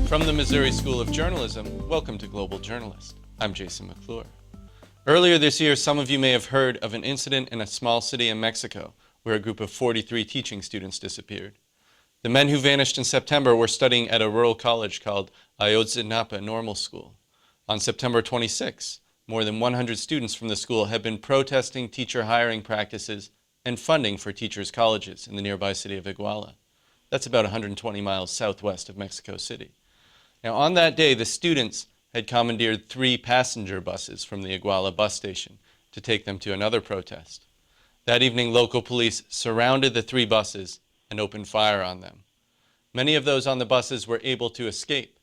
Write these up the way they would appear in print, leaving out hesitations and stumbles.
From the Missouri School of Journalism, welcome to Global Journalist. I'm Jason McClure. Earlier this year, some of you may have heard of an incident in a small city in Mexico where a group of 43 teaching students disappeared. The men who vanished in September were studying at a rural college called Ayotzinapa Normal School. On September 26, more than 100 students from the school had been protesting teacher hiring practices and funding for teachers' colleges in the nearby city of Iguala. That's about 120 miles southwest of Mexico City. Now, on that day, the students had commandeered 3 passenger buses from the Iguala bus station to take them to another protest. That evening, local police surrounded the 3 buses and opened fire on them. Many of those on the buses were able to escape.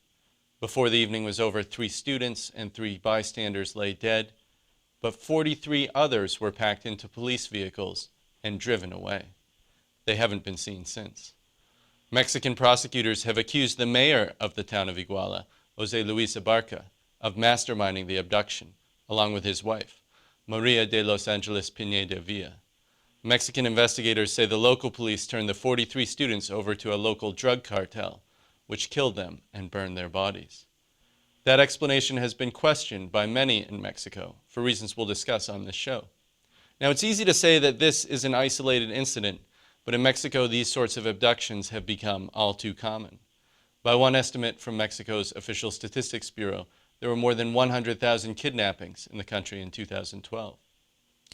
Before the evening was over, 3 students and 3 bystanders lay dead, but 43 others were packed into police vehicles and driven away. They haven't been seen since. Mexican prosecutors have accused the mayor of the town of Iguala, Jose Luis Abarca, of masterminding the abduction, along with his wife, Maria de Los Angeles Pineda Villa. Mexican investigators say the local police turned the 43 students over to a local drug cartel, which killed them and burned their bodies. That explanation has been questioned by many in Mexico, for reasons we'll discuss on this show. Now, it's easy to say that this is an isolated incident, but in Mexico, these sorts of abductions have become all too common. By one estimate from Mexico's Official Statistics Bureau, there were more than 100,000 kidnappings in the country in 2012.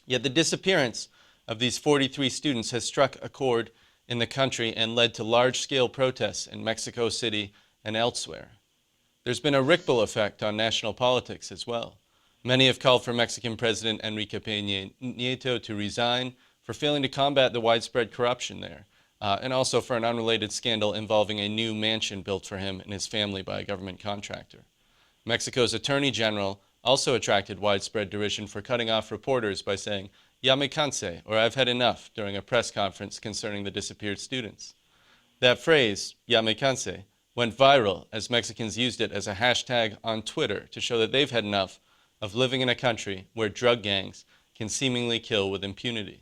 Yet the disappearance of these 43 students has struck a chord in the country and led to large-scale protests in Mexico City and elsewhere. There's been a ripple effect on national politics as well. Many have called for Mexican President Enrique Peña Nieto to resign for failing to combat the widespread corruption there, and also for an unrelated scandal involving a new mansion built for him and his family by a government contractor. Mexico's Attorney General also attracted widespread derision for cutting off reporters by saying, "Ya me canse," or "I've had enough," during a press conference concerning the disappeared students. That phrase, "Ya me canse," went viral as Mexicans used it as a hashtag on Twitter to show that they've had enough of living in a country where drug gangs can seemingly kill with impunity.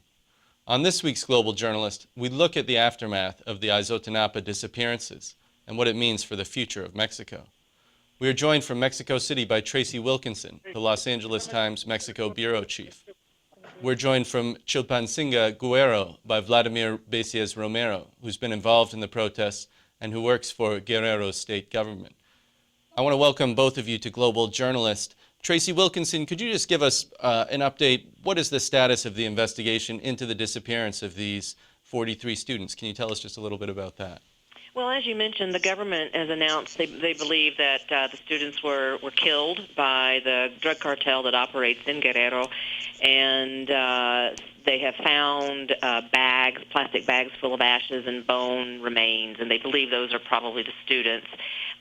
On this week's Global Journalist, we look at the aftermath of the Ayotzinapa disappearances and what it means for the future of Mexico. We are joined from Mexico City by Tracy Wilkinson, the Los Angeles Times Mexico bureau chief. We're joined from Chilpancingo, Guerrero, by Vladimir Besias Romero, who's been involved in the protests and who works for Guerrero's state government. I want to welcome both of you to Global Journalist. Tracy Wilkinson, could you just give us an update? What is the status of the investigation into the disappearance of these 43 students? Can you tell us just a little bit about that? Well, as you mentioned, the government has announced they believe that the students were killed by the drug cartel that operates in Guerrero, and they have found plastic bags full of ashes and bone remains, and they believe those are probably the students.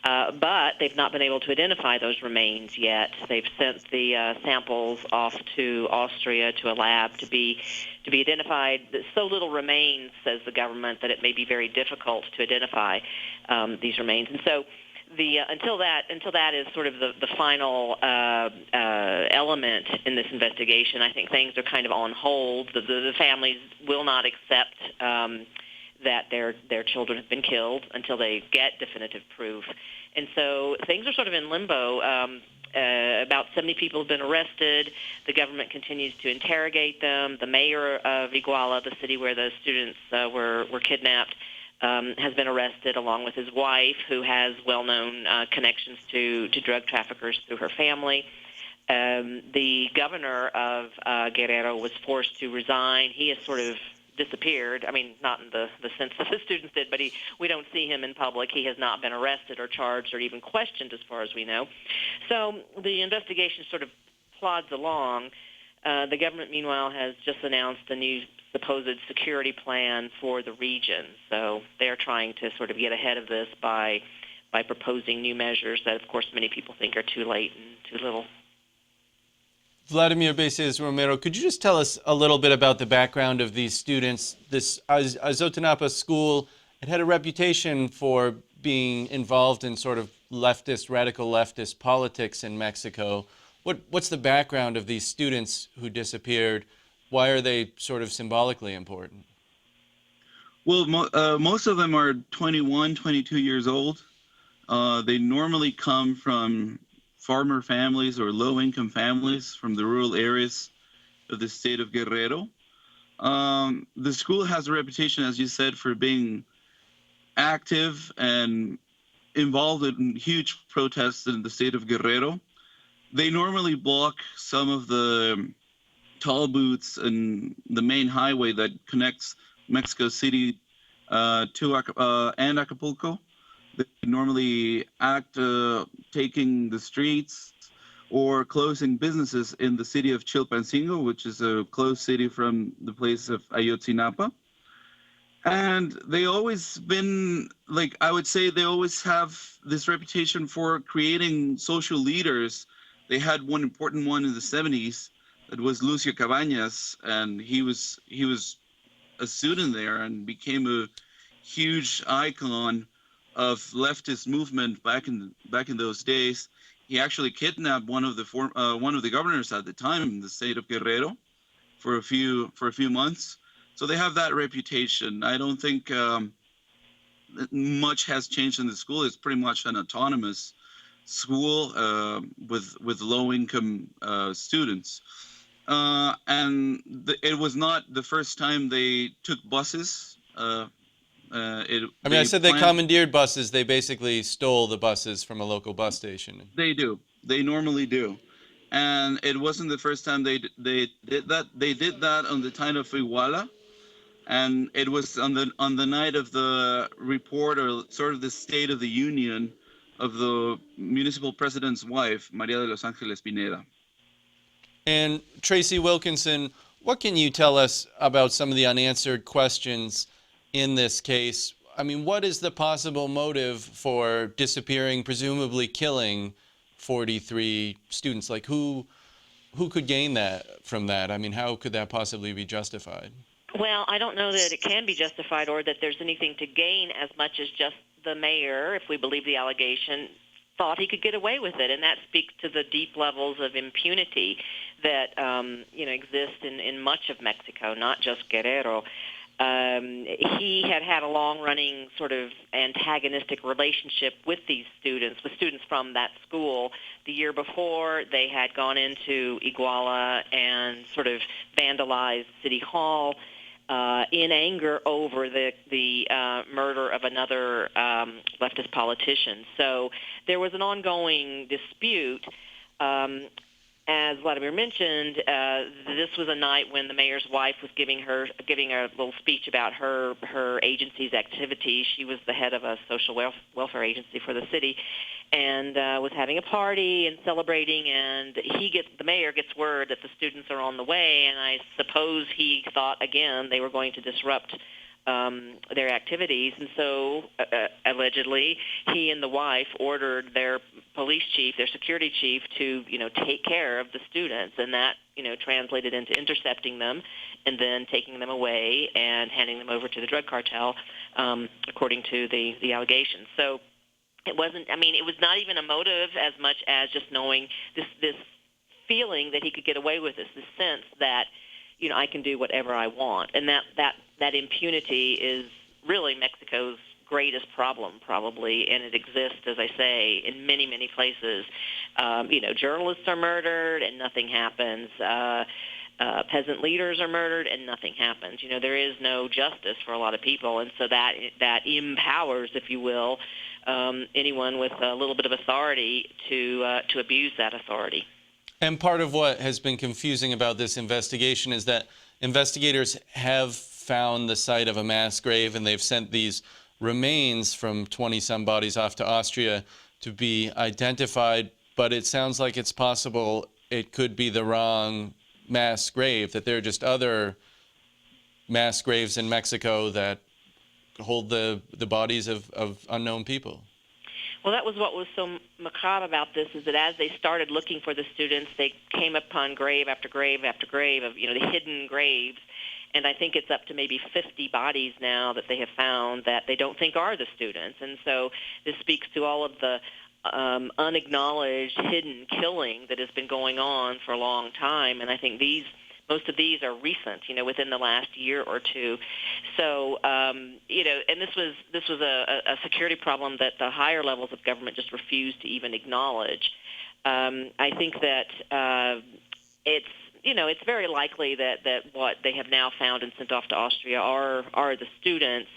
But they've not been able to identify those remains yet. They've sent the samples off to Austria to a lab to be identified. So little remains, says the government, that it may be very difficult to identify these remains. And so until that is sort of the final element in this investigation, I think things are kind of on hold. The families will not accept that their children have been killed until they get definitive proof. And so things are sort of in limbo. About 70 people have been arrested. The government continues to interrogate them. The mayor of Iguala, the city where the students were kidnapped, has been arrested along with his wife, who has well-known connections to drug traffickers through her family. The governor of Guerrero was forced to resign. He has sort of disappeared. I mean, not in the sense that the students did, but we don't see him in public. He has not been arrested or charged or even questioned, as far as we know. So the investigation sort of plods along. The government, meanwhile, has just announced a new supposed security plan for the region. So they're trying to sort of get ahead of this by proposing new measures that, of course, many people think are too late and too little. Vladimir Besias Romero, could you just tell us a little bit about the background of these students? This Ayotzinapa school, it had a reputation for being involved in sort of radical leftist politics in Mexico. What's the background of these students who disappeared? Why are they sort of symbolically important? Well, most of them are 21, 22 years old. They normally come from farmer families or low-income families from the rural areas of the state of Guerrero. The school has a reputation, as you said, for being active and involved in huge protests in the state of Guerrero. They normally block some of the toll booths and the main highway that connects Mexico City and Acapulco. They normally act taking the streets or closing businesses in the city of Chilpancingo, which is a close city from the place of Ayotzinapa. And they always been like, I would say they always have this reputation for creating social leaders. They had one important one in the 70s that was Lucio Cabañas, and he was a student there and became a huge icon of leftist movement back in those days. He actually kidnapped one of the governors at the time in the state of Guerrero for a few months. So they have that reputation. I don't think much has changed in the school. It's pretty much an autonomous school with low income students. It was not the first time they took buses. I mean, I said they commandeered buses. They basically stole the buses from a local bus station. They do. They normally do. And it wasn't the first time they did that. They did that on the time of Iguala, and it was on the night of the report, or sort of the State of the Union, of the municipal president's wife, Maria de los Angeles Pineda. And Tracy Wilkinson, what can you tell us about some of the unanswered questions in this case? I mean, what is the possible motive for disappearing, presumably killing 43 students? Like, who could gain that from that? I mean, how could that possibly be justified? Well, I don't know that it can be justified or that there's anything to gain as much as just the mayor, if we believe the allegation, thought he could get away with it, and that speaks to the deep levels of impunity that exist in much of Mexico, not just Guerrero. He had a long-running sort of antagonistic relationship with students from that school. The year before, they had gone into Iguala and sort of vandalized City Hall in anger over the murder of another leftist politician. So there was an ongoing dispute. As Vladimir mentioned, this was a night when the mayor's wife was giving a little speech about her agency's activities. She was the head of a social welfare agency for the city, and was having a party and celebrating. And the mayor gets word that the students are on the way, and I suppose he thought again they were going to disrupt their activities, and so allegedly he and the wife ordered their police chief, their security chief, to take care of the students, and that translated into intercepting them and then taking them away and handing them over to the drug cartel, according to the allegations. So it wasn't. I mean, it was not even a motive as much as just knowing this feeling that he could get away with this sense that I can do whatever I want, and that impunity is really Mexico's greatest problem, probably, and it exists, as I say, in many, many places. Journalists are murdered and nothing happens. Peasant leaders are murdered and nothing happens. There is no justice for a lot of people, and so that empowers, if you will, anyone with a little bit of authority to abuse that authority. And part of what has been confusing about this investigation is that investigators have found the site of a mass grave, and they've sent these remains from 20-some bodies off to Austria to be identified. But it sounds like it's possible it could be the wrong mass grave, that there are just other mass graves in Mexico that hold the bodies of unknown people. Well, that was what was so macabre about this, is that as they started looking for the students, they came upon grave after grave after grave of, the hidden graves. And I think it's up to maybe 50 bodies now that they have found that they don't think are the students. And so this speaks to all of the unacknowledged, hidden killing that has been going on for a long time. And I think these most of these are recent, within the last year or two. So, and this was a security problem that the higher levels of government just refused to even acknowledge. I think that it's very likely that what they have now found and sent off to Austria are the students.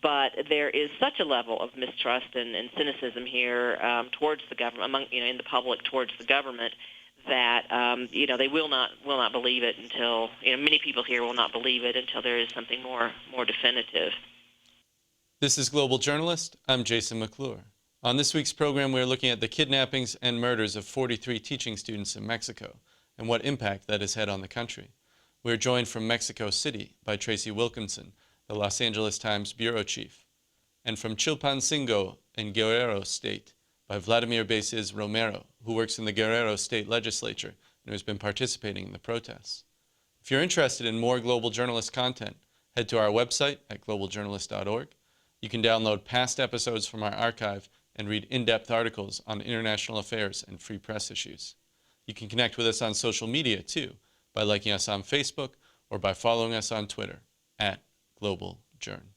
But there is such a level of mistrust and cynicism here towards the government, in the public towards the government, that they will not believe it until many people here will not believe it until there is something more definitive. This is Global Journalist. I'm Jason McClure. On this week's program, we're looking at the kidnappings and murders of 43 teaching students in Mexico and what impact that has had on the country. We're joined from Mexico City by Tracy Wilkinson, the Los Angeles Times bureau chief, and from Chilpancingo in Guerrero State by Vladimir Beces Romero, who works in the Guerrero State Legislature and who's been participating in the protests. If you're interested in more Global Journalist content, head to our website at globaljournalist.org. You can download past episodes from our archive and read in-depth articles on international affairs and free press issues. You can connect with us on social media too, by liking us on Facebook or by following us on Twitter at Global Journ.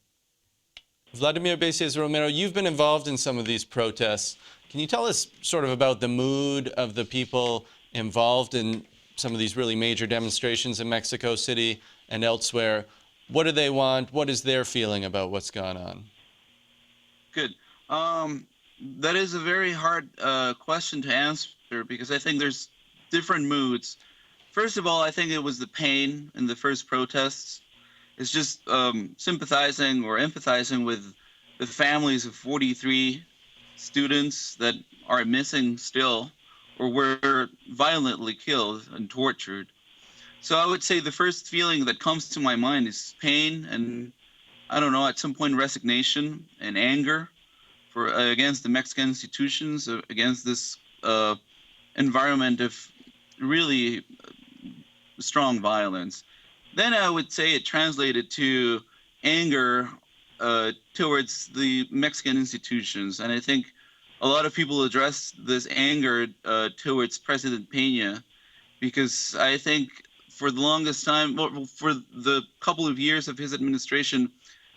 Vladimir Beces Romero, you've been involved in some of these protests. Can you tell us sort of about the mood of the people involved in some of these really major demonstrations in Mexico City and elsewhere? What do they want? What is their feeling about what's gone on? Good. That is a very hard question to answer because I think there's different moods. First of all, I think it was the pain in the first protests. It's just sympathizing or empathizing with the families of 43 students that are missing still or were violently killed and tortured. So I would say the first feeling that comes to my mind is pain and, I don't know, at some point resignation and anger against the Mexican institutions, against this environment of really strong violence. Then I would say it translated to anger towards the Mexican institutions. And I think a lot of people address this anger towards President Peña because I think for the longest time, for the couple of years of his administration,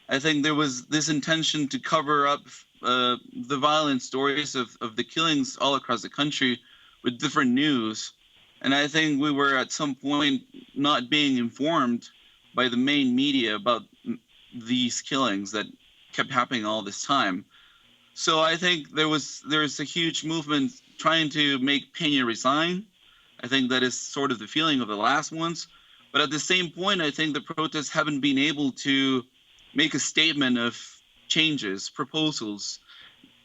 I think there was this intention to cover up the violent stories of the killings all across the country with different news. And I think we were at some point not being informed by the main media about these killings that kept happening all this time. So I think there's a huge movement trying to make Peña resign. I think that is sort of the feeling of the last ones. But at the same point, I think the protests haven't been able to make a statement of changes, proposals.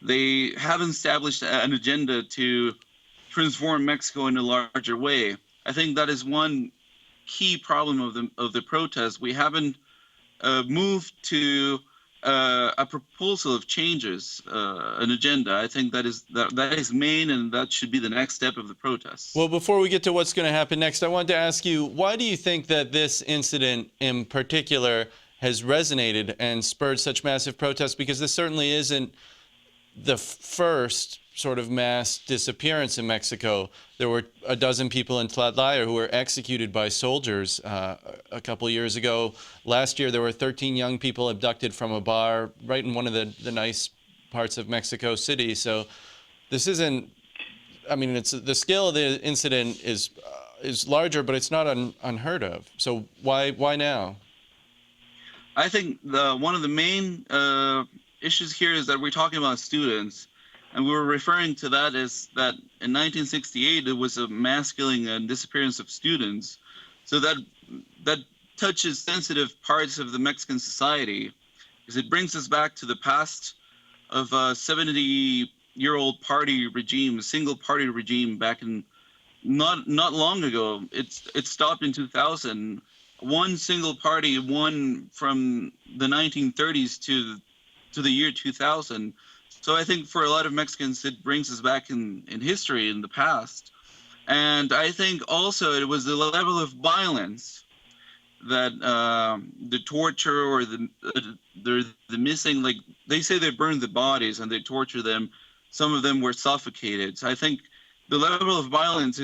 They haven't established an agenda to transform Mexico in a larger way. I think that is one key problem of the protests. We haven't moved to a proposal of changes, an agenda. I think that is main, and that should be the next step of the protests. Well, before we get to what's going to happen next, I wanted to ask you, why do you think that this incident in particular has resonated and spurred such massive protests? Because this certainly isn't the first sort of mass disappearance in Mexico. There were a dozen people in Tlatlaya who were executed by soldiers a couple years ago. Last year, there were 13 young people abducted from a bar right in one of the nice parts of Mexico City. So this isn't, I mean, it's the scale of the incident is larger, but it's not unheard of. So why now? I think one of the main issues here is that we're talking about students. And we were referring to that as that in 1968, it was a mass killing and disappearance of students. So that touches sensitive parts of the Mexican society, because it brings us back to the past of a 70-year-old party regime, a single party regime back in not long ago. It stopped in 2000. One single party won from the 1930s to the year 2000. So I think for a lot of Mexicans, it brings us back in history, in the past. And I think also it was the level of violence that the torture or the missing, like they say they burned the bodies and they torture them. Some of them were suffocated. So I think the level of violence,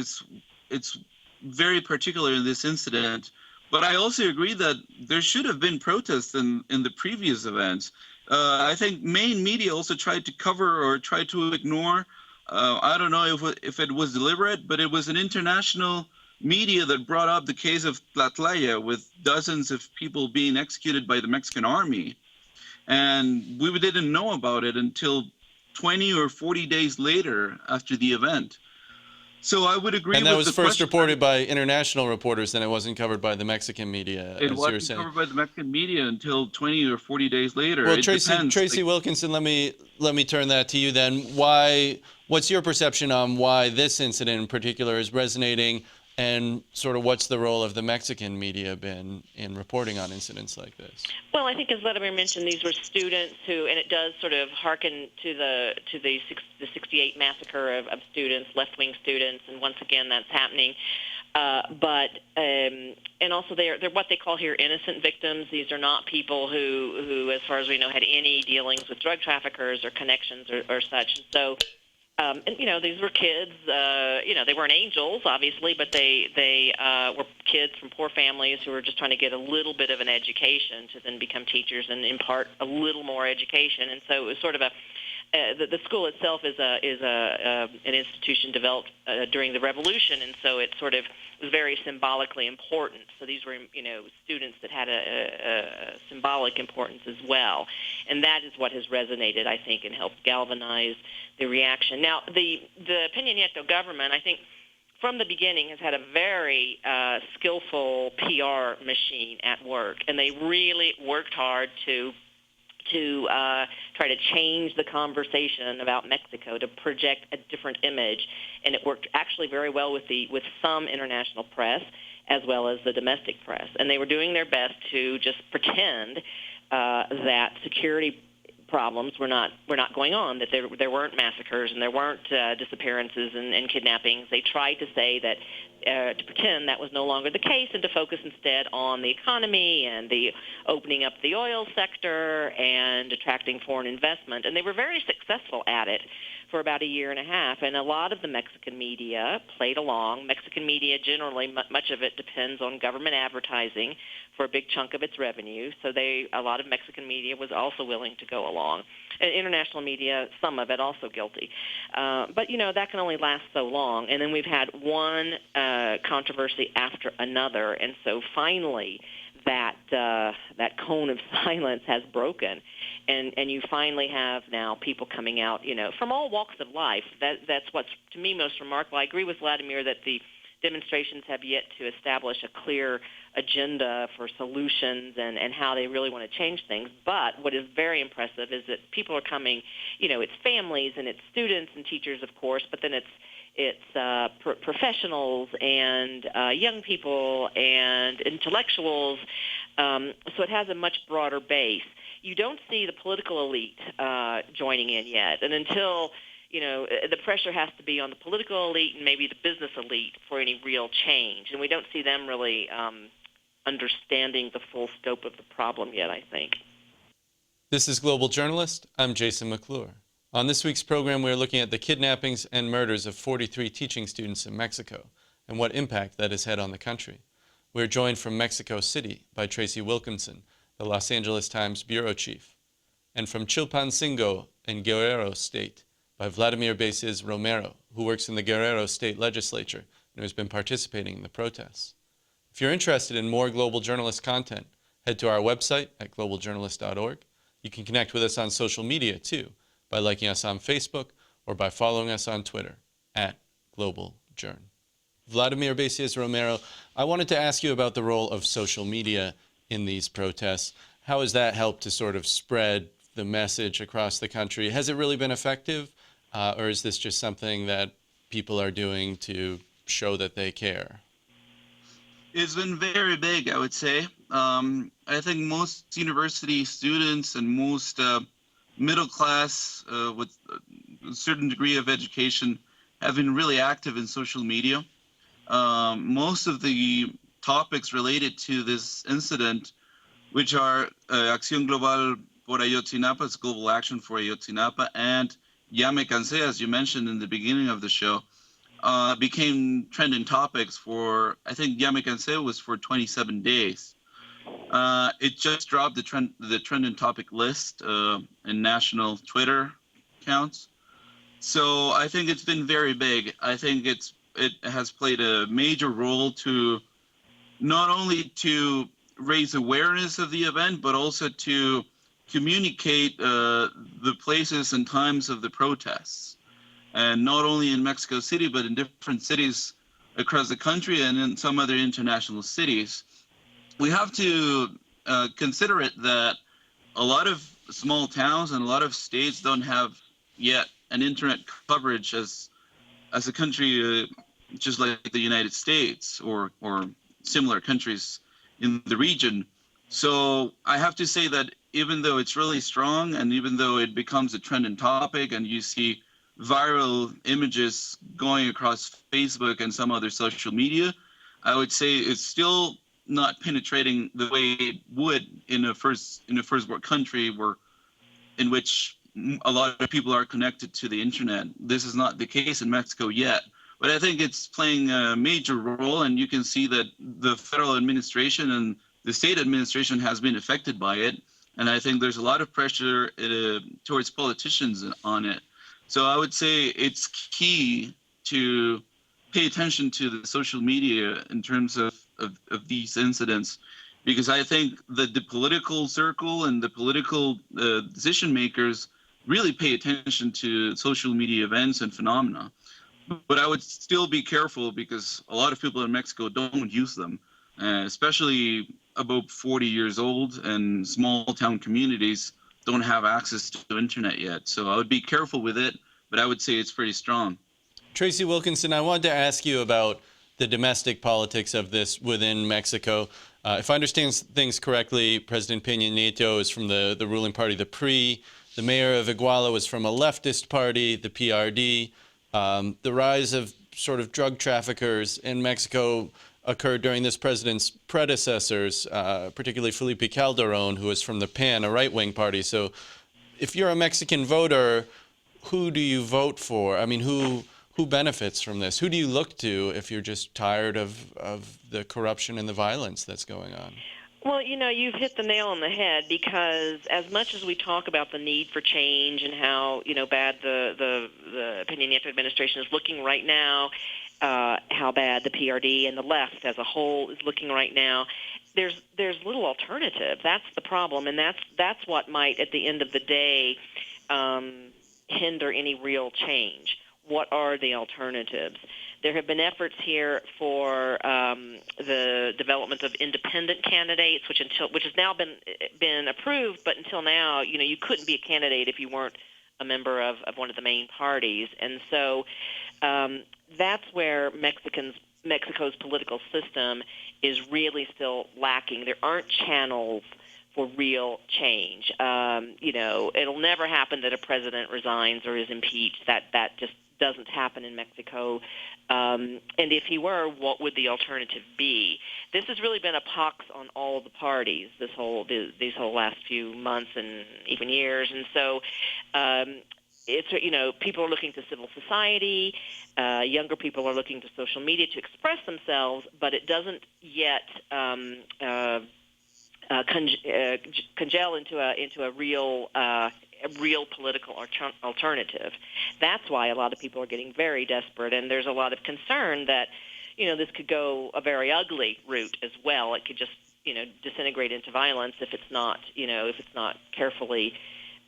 it's very particular in this incident. But I also agree that there should have been protests in the previous events. I think main media also tried to cover or tried to ignore. I don't know if it was deliberate, but it was an international media that brought up the case of Tlatlaya with dozens of people being executed by the Mexican army. And we didn't know about it until 20 or 40 days later after the event. So I would agree And that with was the first question. reported by international reporters, then it wasn't covered by the Mexican media, It as you were wasn't saying. covered by the Mexican media until 20 or 40 days later. Well, It depends. Tracy Wilkinson, let me turn that to you then. What's your perception on why this incident in particular is resonating, and sort of what's the role of the Mexican media been in reporting on incidents like this? Well, I think as Vladimir mentioned, these were students who, and it does sort of hearken to the 68 massacre of students, left-wing students, and once again that's happening. And also they're what they call here innocent victims. These are not people who, as far as we know, had any dealings with drug traffickers or connections or such. And so, and these were kids. They weren't angels, obviously, but they were kids from poor families who were just trying to get a little bit of an education to then become teachers and impart a little more education. And so it was sort of the school itself is an institution developed during the Revolution, and so it sort of was very symbolically important. So these were students that had a symbolic importance as well, and that is what has resonated, I think, and helped galvanize the reaction. Now, the Peña Nieto government, I think, from the beginning has had a very skillful PR machine at work, and they really worked hard to try to change the conversation about Mexico, to project a different image, and it worked actually very well with some international press as well as the domestic press, and they were doing their best to just pretend that security problems were not going on, that there weren't massacres and there weren't disappearances and kidnappings. They tried to say that to pretend that was no longer the case and to focus instead on the economy and the opening up the oil sector and attracting foreign investment. And they were very successful at it for about a year and a half. And a lot of the Mexican media played along. Mexican media generally, much of it depends on government advertising for a big chunk of its revenue. So a lot of Mexican media was also willing to go along. And international media, some of it also guilty. But, that can only last so long. And then we've had one controversy after another. And so finally that cone of silence has broken. And you finally have now people coming out, from all walks of life. That's what's, to me, most remarkable. I agree with Vladimir that the demonstrations have yet to establish a clear agenda for solutions and how they really want to change things. But what is very impressive is that people are coming, it's families and it's students and teachers, of course, but then it's professionals and young people and intellectuals. So it has a much broader base. You don't see the political elite joining in yet. And until the pressure has to be on the political elite and maybe the business elite for any real change. And we don't see them really understanding the full scope of the problem yet, I think. This is Global Journalist. I'm Jason McClure. On this week's program, we're looking at the kidnappings and murders of 43 teaching students in Mexico and what impact that has had on the country. We're joined from Mexico City by Tracy Wilkinson, the Los Angeles Times bureau chief, and from Chilpancingo in Guerrero State by Vladimir Bases Romero, who works in the Guerrero State Legislature and who's been participating in the protests. If you're interested in more Global Journalist content, head to our website at globaljournalist.org. You can connect with us on social media, too, by liking us on Facebook or by following us on Twitter at GlobalJourn. Vladimir Bases Romero, I wanted to ask you about the role of social media in these protests. How has that helped to sort of spread the message across the country? Has it really been effective, or is this just something that people are doing to show that they care? It's been very big, I would say. I think most university students and most middle class with a certain degree of education have been really active in social media. Most of the topics related to this incident, which are Acción Global por Ayotzinapa, Global Action for Ayotzinapa, and Ya Me Cansé, as you mentioned in the beginning of the show, became trending topics for, I think Yamakanseo was for 27 days. It just dropped the trending topic list in national Twitter accounts. So I think it's been very big. I think it has played a major role to not only to raise awareness of the event, but also to communicate the places and times of the protests. And not only in Mexico City, but in different cities across the country and in some other international cities. We have to consider it that a lot of small towns and a lot of states don't have yet an internet coverage as a country just like the United States or similar countries in the region. So I have to say that even though it's really strong and even though it becomes a trending topic and you see viral images going across Facebook and some other social media, I would say it's still not penetrating the way it would in a first world country where in which a lot of people are connected to the internet. This is not the case in Mexico yet, but I think it's playing a major role, and you can see that the federal administration and the state administration has been affected by it, and I think there's a lot of pressure towards politicians on it. So I would say it's key to pay attention to the social media in terms of these incidents, because I think that the political circle and the political decision makers really pay attention to social media events and phenomena. But I would still be careful because a lot of people in Mexico don't use them, especially about 40 years old, and small town communities don't have access to internet yet. So I would be careful with it, but I would say it's pretty strong. Tracy Wilkinson, I wanted to ask you about the domestic politics of this within Mexico. If I understand things correctly, President Peña Nieto is from the ruling party, the PRI. The mayor of Iguala was from a leftist party, the PRD. The rise of sort of drug traffickers in Mexico occurred during this president's predecessors, particularly Felipe Calderon, who was from the PAN, a right-wing party. So if you're a Mexican voter, who do you vote for? I mean, who benefits from this? Who do you look to if you're just tired of the corruption and the violence that's going on? Well, you've hit the nail on the head, because as much as we talk about the need for change and how, bad the Peña Nieto administration is looking right now, how bad the PRD and the left as a whole is looking right now, there's little alternative. That's the problem, and that's what might, at the end of the day, hinder any real change. What are the alternatives? There have been efforts here for the development of independent candidates, which has now been approved, but until now, you couldn't be a candidate if you weren't a member of one of the main parties. And so that's where Mexico's political system is really still lacking. There aren't channels for real change. It'll never happen that a president resigns or is impeached. That just doesn't happen in Mexico. And if he were, what would the alternative be? This has really been a pox on all of the parties these whole last few months and even years. And so it's, people are looking to civil society. Younger people are looking to social media to express themselves, but it doesn't yet congeal into a real political alternative. That's why a lot of people are getting very desperate, and there's a lot of concern that this could go a very ugly route as well. It could just disintegrate into violence if it's not carefully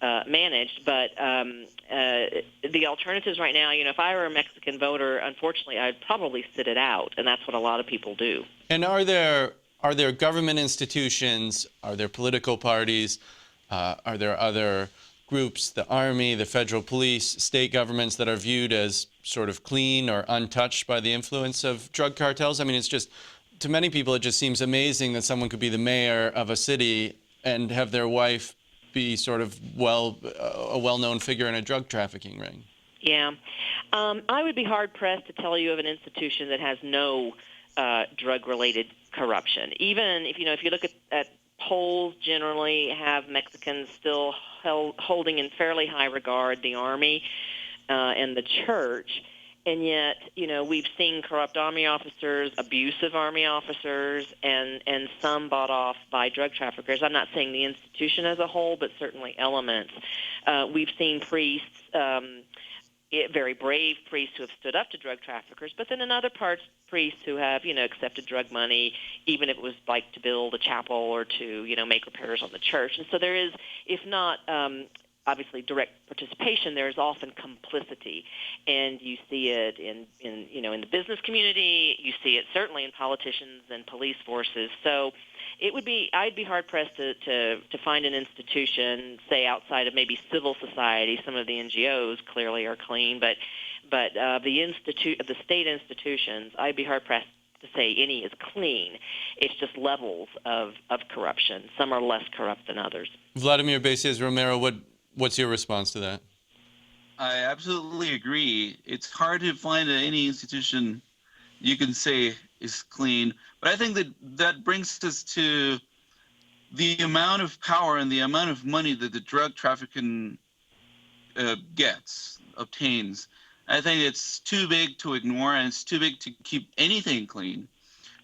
managed. But the alternatives right now, if I were a Mexican voter, unfortunately, I'd probably sit it out, and that's what a lot of people do. And are there government institutions? Are there political parties? Are there other groups, the army, the federal police, state governments that are viewed as sort of clean or untouched by the influence of drug cartels? I mean, it's just, to many people, it just seems amazing that someone could be the mayor of a city and have their wife be sort of a well-known figure in a drug trafficking ring. Yeah. I would be hard-pressed to tell you of an institution that has no drug-related corruption. Even if you look at polls, generally have Mexicans still holding in fairly high regard the army and the church. And yet, we've seen corrupt army officers, abusive army officers, and some bought off by drug traffickers. I'm not saying the institution as a whole, but certainly elements. We've seen priests, very brave priests who have stood up to drug traffickers, but then in other parts, priests who have, accepted drug money, even if it was like to build a chapel or to, make repairs on the church. And so there is, if not obviously direct participation, there is often complicity, and you see it in the business community. You see it certainly in politicians and police forces. So I'd be hard pressed to find an institution, say outside of maybe civil society. Some of the NGOs clearly are clean, but the state institutions, I'd be hard pressed to say any is clean. It's just levels of corruption. Some are less corrupt than others. Vladimir Besias Romero, what's your response to that? I absolutely agree. It's hard to find any institution you can say is clean, but I think that brings us to the amount of power and the amount of money that the drug trafficking obtains. I think it's too big to ignore, and it's too big to keep anything clean.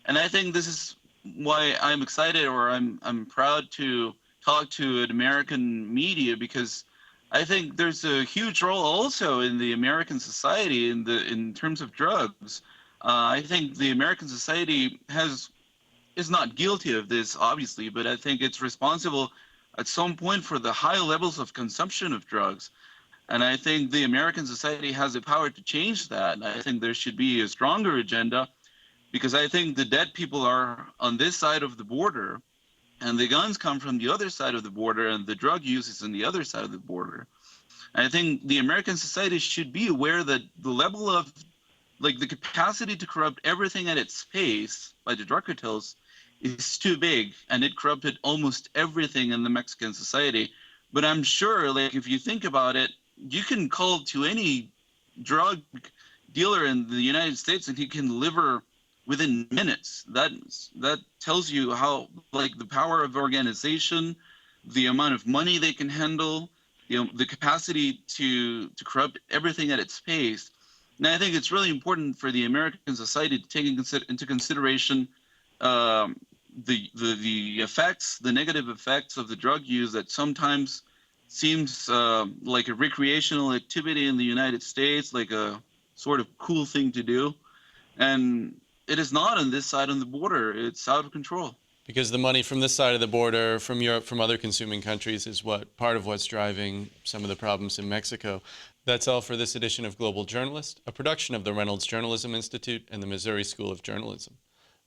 And I think this is why I'm excited, or I'm proud to talk to an American media, because I think there's a huge role also in the American society in terms of drugs. I think the American society is not guilty of this, obviously, but I think it's responsible at some point for the high levels of consumption of drugs. And I think the American society has the power to change that. I think there should be a stronger agenda, because I think the dead people are on this side of the border, and the guns come from the other side of the border, and the drug use is on the other side of the border. And I think the American society should be aware that the level of, the capacity to corrupt everything at its pace by the drug cartels is too big, and it corrupted almost everything in the Mexican society. But I'm sure, if you think about it, you can call to any drug dealer in the United States and he can deliver within minutes. That tells you how, the power of organization, the amount of money they can handle, the capacity to corrupt everything at its pace. And I think it's really important for the American society to take into consideration the effects, the negative effects of the drug use that sometimes seems like a recreational activity in the United States, like a sort of cool thing to do. And it is not on this side of the border. It's out of control. Because the money from this side of the border, from Europe, from other consuming countries, is part of what's driving some of the problems in Mexico. That's all for this edition of Global Journalist, a production of the Reynolds Journalism Institute and the Missouri School of Journalism.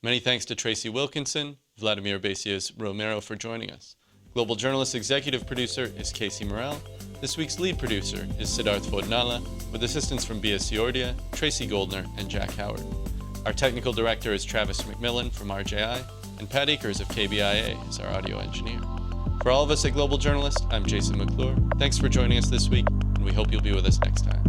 Many thanks to Tracy Wilkinson, Vladimir Besias Romero for joining us. Global Journalist executive producer is Casey Morrell. This week's lead producer is Siddharth Vodnala, with assistance from Bia Ciordia, Tracy Goldner, and Jack Howard. Our technical director is Travis McMillan from RJI, and Pat Akers of KBIA is our audio engineer. For all of us at Global Journalist, I'm Jason McClure. Thanks for joining us this week, and we hope you'll be with us next time.